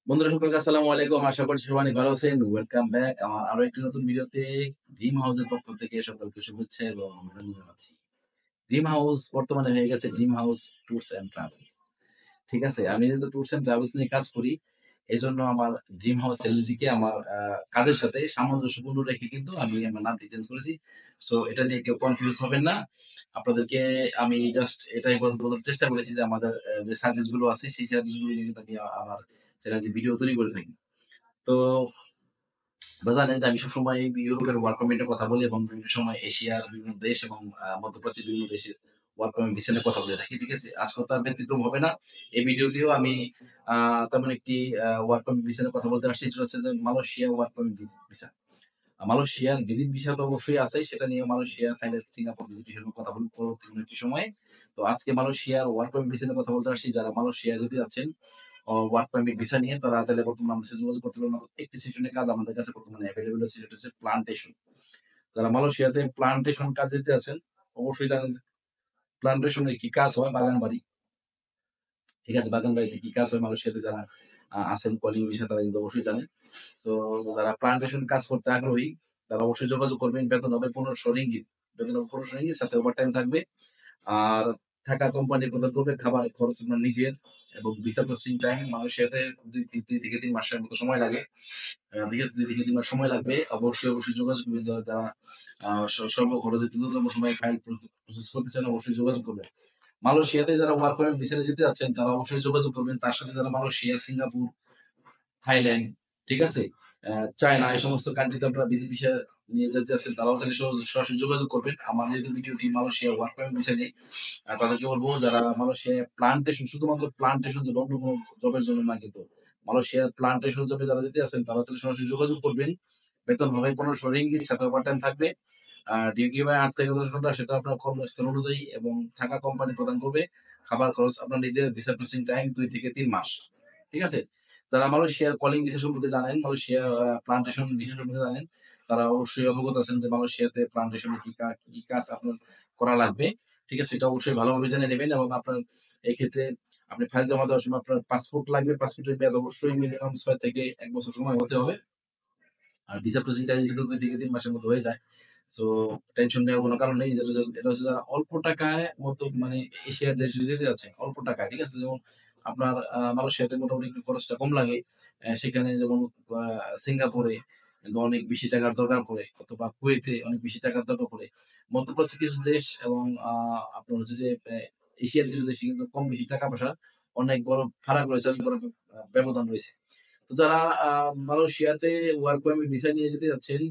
বন্ধুরা সকলকে আসসালামু আলাইকুম। আশা করছি সবাই অনেক ভালো আছেন। ওয়েলকাম ব্যাক আমার আরো একটি নতুন ভিডিওতে। ড্রিম হাউসের পক্ষ থেকে সকলকে শুভেচ্ছা এবং অভিনন্দন জানাচ্ছি। ড্রিম হাউস বর্তমানে হয়ে গেছে dream house tours and travels. ঠিক আছে? আমি যেহেতু ট্যুরস অ্যান্ড ট্রাভেলস নিয়ে কাজ করি, এজন্য আমার ড্রিম হাউস চ্যানেলটিকে আমার কাজের সাথে সামঞ্জস্যপূর্ণ রেখে কিন্তু আমি আমার নামটি চেঞ্জ করেছি। সো এটা নিয়ে কেউ কনফিউজ হবেন না। আপনাদেরকে আমি জাস্ট এটাই বোঝাতে চেষ্টা করেছি যে আমাদের যে সার্ভিস গুলো আছে সেই সার্ভিস গুলো নিয়ে কিন্তু আমি আমার চ্যানেলে ভিডিও তৈরি করে থাকি। তো আপনারা জানেন যে আমি সবসময় ইউরোপের ওয়ার্ক পারমিটের কথা বলি এবং বিভিন্ন সময় এশিয়ার বিভিন্ন দেশ এবং মধ্যপ্রাচ্যের বিভিন্ন দেশের ওয়ার্ক পারমিট ভিসা নিয়ে কথা বলে থাকি। ঠিক আছে? আজকেও তার ব্যতিক্রম হবে না। এই ভিডিওতেও আমি তেমন একটি ওয়ার্ক পারমিট ভিসা নিয়ে কথা বলতে আসছি। সেটা হচ্ছে যে মালয়েশিয়া ওয়ার্ক পারমিট ভিসা। মালয়েশিয়ার ভিজিট ভিসা তো অবশ্যই আছে। সেটা নিয়ে Malaysia, Thailand, Singapore visit visa নিয়ে কথা বলব পরবর্তী কোনো একটি সময়ে। তো আজকে মালয়েশিয়ার ওয়ার্ক পারমিট ভিসা নিয়ে কথা বলতে আসছি। যারা মালয়েশিয়া যেতে যাচ্ছেন ওয়ার্ক পারমিট ভিসা নিয়ে তারা চাইলে বর্তমানে আমাদের সাথে যোগাযোগ করতে পারেন। মাত্র একটি সেশনের কাজ আমাদের কাছে বর্তমানে এভেইলেবল আছে, সেটা হচ্ছে প্লান্টেশন। যারা মালয়েশিয়াতে প্লান্টেশন কাজ দিতে আছেন, অবশ্যই জানেন যে প্লান্টেশন এর কি কাজ হয়, বাগান বাড়ি। ঠিক আছে? বাগান বাড়িতে কি কাজ হয় মালয়েশিয়াতে যারা আছেন কলিং ভিসা তারা কিন্তু অবশ্যই জানেন। সো যারা প্লান্টেশন কাজ করতে আগ্রহী তারা অবশ্যই যোগাযোগ করবেন। বেতন হবে ৳১৫০০। বেতন হবে ৳১৫০০, সাথে ওভারটাইম থাকবে। আর থাকা কোম্পানি প্রদান করবে, খাবার খরচ আপনার নিজের এবং ভিসা প্রসেসিং টাইম মালয়েশিয়াতে ২ থেকে ৩ মাসের মতো সময় লাগে। ঠিক আছে? ২ থেকে ৩ মাস সময় লাগবে। অবশ্যই যোগাযোগ করবেন যারা স্বল্প খরচে দ্রুততম সময়ে ফাইল প্রসেস করতে চান, অবশ্যই যোগাযোগ করবেন। মালয়েশিয়াতে যারা ওয়ার্ক পারমিট ভিসা নিয়ে যেতে যাচ্ছেন তারা অবশ্যই যোগাযোগ করবেন। তার সাথে যারা মালয়েশিয়া, সিঙ্গাপুর, থাইল্যান্ড, ঠিক আছে? চায়না এই সমস্ত কান্ট্রিতে আপনারা ভিসা নিয়ে যেতে চাচ্ছেন তারাও চাইলে সরাসরি যোগাযোগ করবেন। আমার যেহেতু ভিডিওটি মালয়েশিয়া ওয়ার্ক পারমিট ভিসা নিয়ে, তাদেরকে বলব যারা মালয়েশিয়ায় প্লান্টেশন, শুধুমাত্র প্লান্টেশন জব, অন্য কোনো জবের জন্য না কিন্তু। মালয়েশিয়ার প্লান্টেশন জবে যারা যেতে আছেন তারা চাইলে সরাসরি যোগাযোগ করবেন। বেতন হবে ৳১৫০০, সাথে ওভারটাইম থাকবে। ডিউটি হয় ৮ থেকে ১০ ঘন্টা, সেটা আপনার কর্মস্থল অনুযায়ী এবং থাকা কোম্পানি প্রদান করবে। খাবার খরচ আপনার নিজের, ভিসা প্রসেসিং টাইম ২ থেকে ৩ মাস। ঠিক আছে? যারা মালয়েশিয়ার কলিং ভিসা সম্পর্কে জানেন, মালয়েশিয়ার প্লান্টেশন ভিসা সম্পর্কে জানেন, তারা অবশ্যই অবগত আছেন যে মালয়েশিয়াতে প্লান্টেশন এ কি কাজ আপনার করা লাগবে। ঠিক আছে? এটা অবশ্যই ভালোভাবে জেনে নেবেন এবং আপনার এক্ষেত্রে আপনি ফাইল জমা দেওয়ার সময় আপনার পাসপোর্ট লাগবে। পাসপোর্টের মেয়াদ অবশ্যই মিনিমাম ৬ থেকে ১ বছর সময় হতে হবে। আর ভিসা প্রসেসিং টাইম কিন্তু ২ থেকে ৩ মাসের মধ্যে হয়ে যায়। সো টেনশন নেওয়ার কোনো কারণ নেই। এটা হচ্ছে যারা অল্প টাকায় মতো মানে এশিয়ার দেশে যেতে যাচ্ছে, অল্প টাকায়, ঠিক আছে? যেমন আপনার মালয়েশিয়াতে মোটামুটি একটু খরচটা কম লাগে। সেখানে যেমন আ সিঙ্গাপুরে কিন্তু অনেক বেশি টাকার দরকার পড়ে, অথবা কুয়েতে অনেক বেশি টাকার দরকার পড়ে। মধ্যপ্রাচ্যের কিছু দেশ এবং আপনার হচ্ছে যে এশিয়ার কিছু দেশে কিন্তু কম বেশি টাকা-পয়সার অনেক বড় ফারাক রয়েছে, অনেক বড় ব্যবধান রয়েছে। তো যারা আ মালয়েশিয়াতে ওয়ার্ক পারমিট ভিসা নিয়ে যেতে যাচ্ছেন,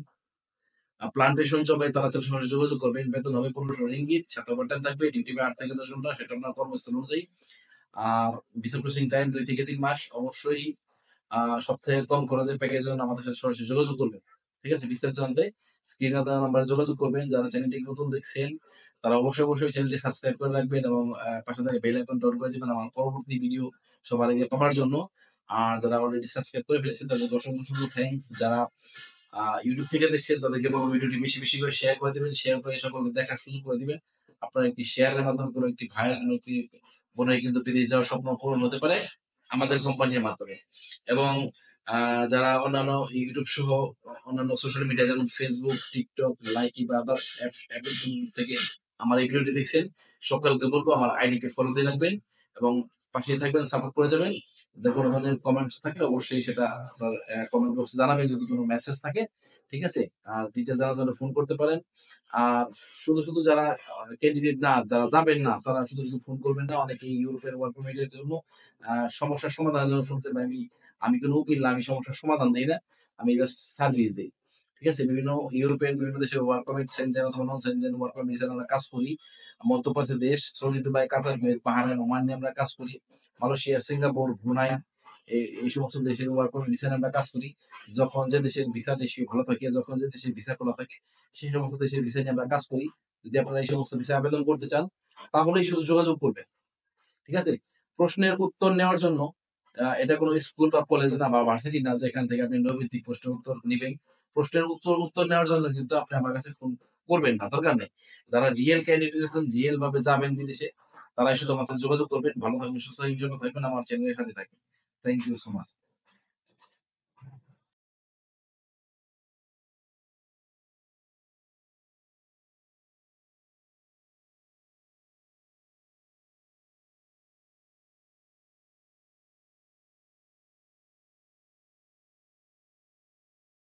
প্লান্টেশন জবে তারা চাইলে সরাসরি যোগাযোগ করবেন। বেতন হবে ৳১৫০০, সাথে ওভারটাইম থাকবে। ডিউটি হবে ৮ থেকে ১০ ঘন্টা, সেটা আপনার কর্মস্থল অনুযায়ী। আর ভিসা প্রসেসিং টাইম ২ থেকে ৩ মাস। অবশ্যই আ সবথেকে কম খরচের প্যাকেজের জন্য আমাদের সাথে সরাসরি যোগাযোগ করবেন। ঠিক আছে? বিস্তারিত জানতে স্ক্রিনে দেওয়া নাম্বারে যোগাযোগ করবেন। যারা চ্যানেলটি নতুন দেখছেন তারা অবশ্যই চ্যানেলটি সাবস্ক্রাইব করে রাখবেন এবং পাশে থাকা বেল আইকনটা অন করে দিবেন আমার পরবর্তী ভিডিও সবার আগে পাওয়ার জন্য। আর যারা অলরেডি সাবস্ক্রাইব করে ফেলেছেন তাদেরকে অসংখ্য থ্যাংকস। যারা YouTube থেকে দেখছেন তাদেরকে বলব ভিডিওটি বেশি করে শেয়ার করে দিবেন। শেয়ার করে সকলকে দেখার সুযোগ করে দিবেন। আপনার একটি শেয়ারের মাধ্যমে কোনো একটি ভাইয়ের, কোনো একটি বোনের কিন্তু বিদেশ যাওয়ার স্বপ্ন পূরণ হতে পারে আমাদের কোম্পানির মাধ্যমে। এবং আ যারা অন্যান্য YouTube সহ অন্যান্য সোশ্যাল মিডিয়া যেমন Facebook, TikTok, লাইকি বা আদার্স অ্যাপ্লিকেশন থেকে আমার এই ভিডিওটি দেখছেন, সকলকে বলব আমার আইডিকে ফলো দিয়ে রাখবেন এবং পাশেই থাকবেন, সাপোর্ট করে যাবেন। যে কোনো ধরনের কমেন্টস থাকলে অবশ্যই সেটা আপনার কমেন্ট বক্সে জানাবেন যদি কোনো মেসেজ থাকে। ঠিক আছে? আর ডিটেইলস জানার জন্য ফোন করতে পারেন। আর শুধু যারা ক্যান্ডিডেট না, যারা যাবেন না, তারা শুধু ফোন করবেন না। অনেকেই ইউরোপের ওয়ার্ক পারমিট এর জন্য আ সমস্যার সমাধানের জন্য ফোন করবে। আমি কোন উকিল না, আমি সমস্যার সমাধান দেই না। আমি জাস্ট সার্ভিস দেই। ঠিক আছে? ইউরোপের বিভিন্ন দেশের ওয়ার্ক পারমিট, সেনজেন অথবা নন সেনজেন ওয়ার্ক পারমিট হিসেবে আমরা কাজ করি। মধ্যপ্রাচ্যের দেশ সৌদি, দুবাই, কাতার, কুয়েত, বাহরাইন, ওমান নিয়ে আমরা কাজ করি। মালয়েশিয়া, সিঙ্গাপুর, ব্রুনাই এই সমস্ত দেশের ওয়ার্ক পারমিট ভিসা নিয়ে আমরা কাজ করি। যখন যে দেশের ভিসা রেশিও ভালো থাকে, যখন যে দেশের ভিসা খোলা থাকে, সেই সমস্ত দেশের ভিসা নিয়ে আমরা কাজ করি। যদি আপনারা এই সমস্ত ভিসা আবেদন করতে চান, তাহলেই শুধু যোগাযোগ করবেন। ঠিক আছে? প্রশ্নের উত্তর নেওয়ার জন্য এটা কোনো স্কুল বা কলেজ না বা ভার্সিটি না যেখান থেকে আপনি নৈমিত্তিক প্রশ্নের উত্তর নিবেন। প্রশ্নের উত্তর নেওয়ার জন্য কিন্তু আপনি আমার কাছে ফোন করবেন না, দরকার নেই। যারা রিয়েল ক্যান্ডিডেট আছেন, রিয়েল ভাবে যাবেন বিদেশে, তারাই শুধু আমার সাথে যোগাযোগ করবেন। ভালো থাকবেন, সুস্থ থাকবেন, নিরাপদ থাকবেন, আমার চ্যানেলের সাথে থাকবেন। Thank you so much.